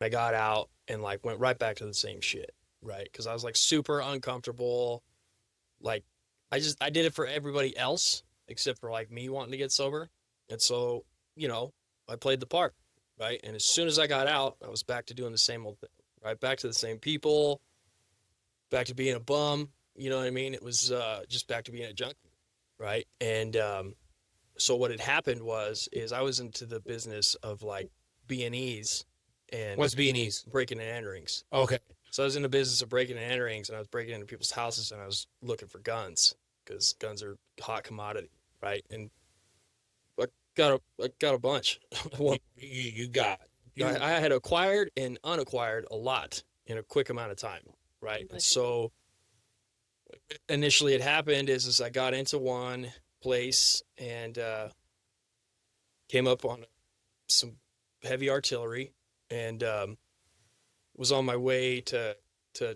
I got out and like went right back to the same shit, right? Because I was like super uncomfortable. Like I did it for everybody else except for like me wanting to get sober. And so, you know, I played the part, right? And as soon as I got out, I was back to doing the same old thing, right? Back to the same people, back to being a bum. You know what I mean? It was just back to being a junkie, right? And so what had happened is I was into the business of like B&Es and What's B&Es? breaking and enterings. Okay. So I was in the business of breaking and enterings, and I was breaking into people's houses, and I was looking for guns because guns are hot commodity, right? And I got a bunch. You, Well, you got you. I had acquired and unacquired a lot in a quick amount of time, right? And so initially, it happened is I got into one place and came up on some heavy artillery and was on my way to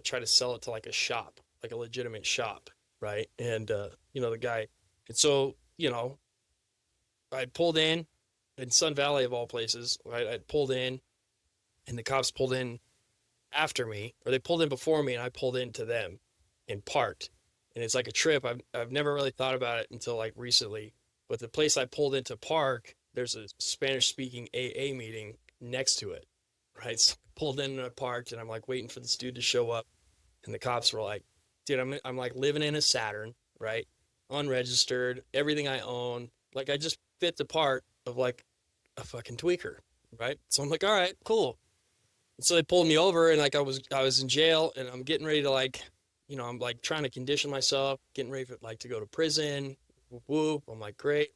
try to sell it to like a shop, like a legitimate shop, right? And the guy, and so I pulled in Sun Valley of all places, right? I pulled in, and the cops pulled in after me, or they pulled in before me, and I pulled into them and parked. And it's like a trip. I've never really thought about it until like recently. But the place I pulled into park, there's a Spanish speaking AA meeting next to it, right? So I pulled in and I parked, and I'm like waiting for this dude to show up, and the cops were like, "Dude, I'm like living in a Saturn, right? Unregistered, everything I own, like I just fit the part of like a fucking tweaker, right?" So I'm like, "All right, cool." And so they pulled me over, and like I was in jail, and I'm getting ready to like, I'm like trying to condition myself, getting ready for like to go to prison. Whoop, whoop. I'm like, great.